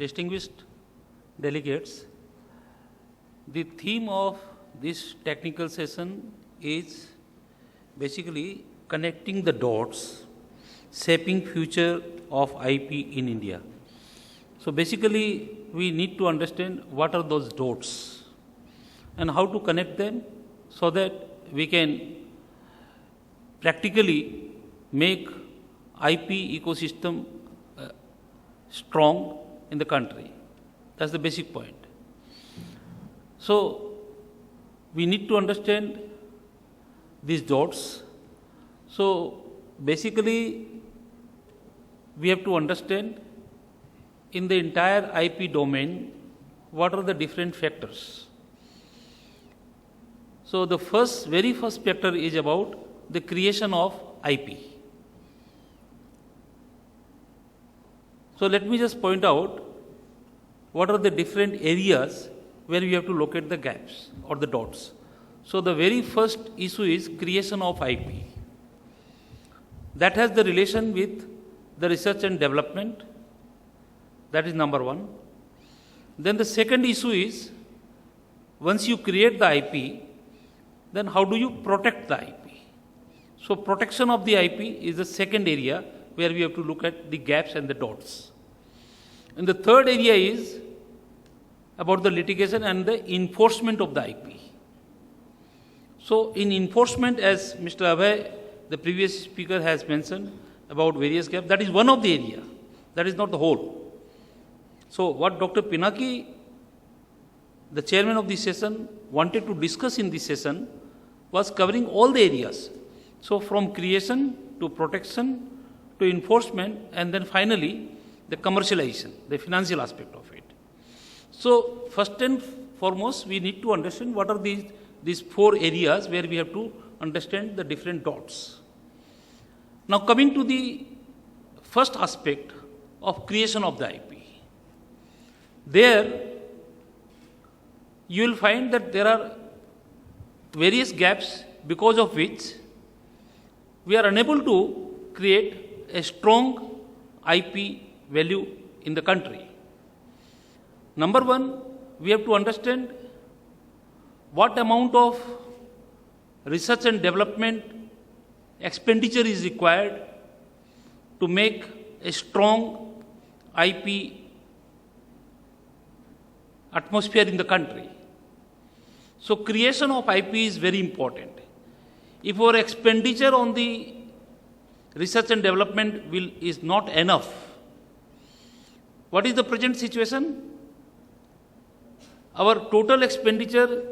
distinguished delegates, the theme of this technical session is basically connecting the dots, shaping future of IP in India. So basically, we need to understand what are those dots and how to connect them so that we can practically make IP ecosystem strong in the country. That's the basic point. So we need to understand these dots. So basically, we have to understand in the entire IP domain what are the different factors. So the very first factor is about the creation of IP. So let me just point out what are the different areas where we have to locate the gaps or the dots. So the very first issue is creation of IP. That has the relation with the research and development. That is number one. Then the second issue is, once you create the IP, then how do you protect the IP? So protection of the IP is the second area where we have to look at the gaps and the dots. And the third area is about the litigation and the enforcement of the IP. So in enforcement, as Mr. Abhay, the previous speaker, has mentioned about various gaps, that is one of the area. That is not the whole. So what Dr. Pinaki, the chairman of this session, wanted to discuss in this session was covering all the areas. So from creation to protection to enforcement, and then finally the commercialization, the financial aspect of it. So first and foremost, we need to understand what are these four areas where we have to understand the different dots. Now coming to the first aspect of creation of the IP. There you will find that there are various gaps because of which we are unable to create a strong IP value in the country. Number one, we have to understand what amount of research and development expenditure is required to make a strong IP atmosphere in the country. So creation of IP is very important. If our expenditure on the research and development is not enough, what is the present situation? Our total expenditure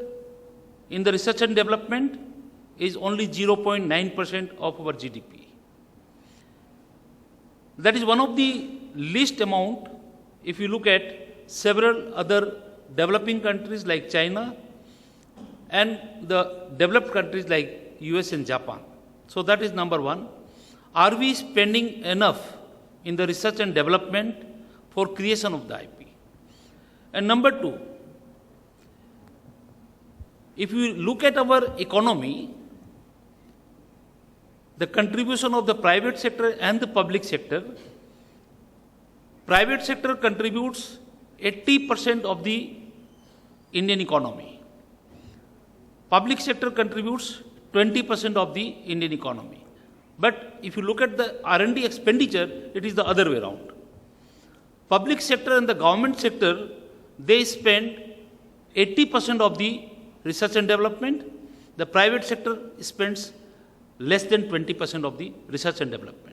in the research and development is only 0.9% of our GDP. That is one of the least amount if you look at several other developing countries like China and the developed countries like US and Japan. So that is number one. Are we spending enough in the research and development for creation of the IP? And number two, if you look at our economy, the contribution of the private sector and the public sector, private sector contributes 80% of the Indian economy. Public sector contributes 20% of the Indian economy. But if you look at the R&D expenditure, it is the other way around. Public sector and the government sector, they spend 80% of the research and development. The private sector spends less than 20% of the research and development.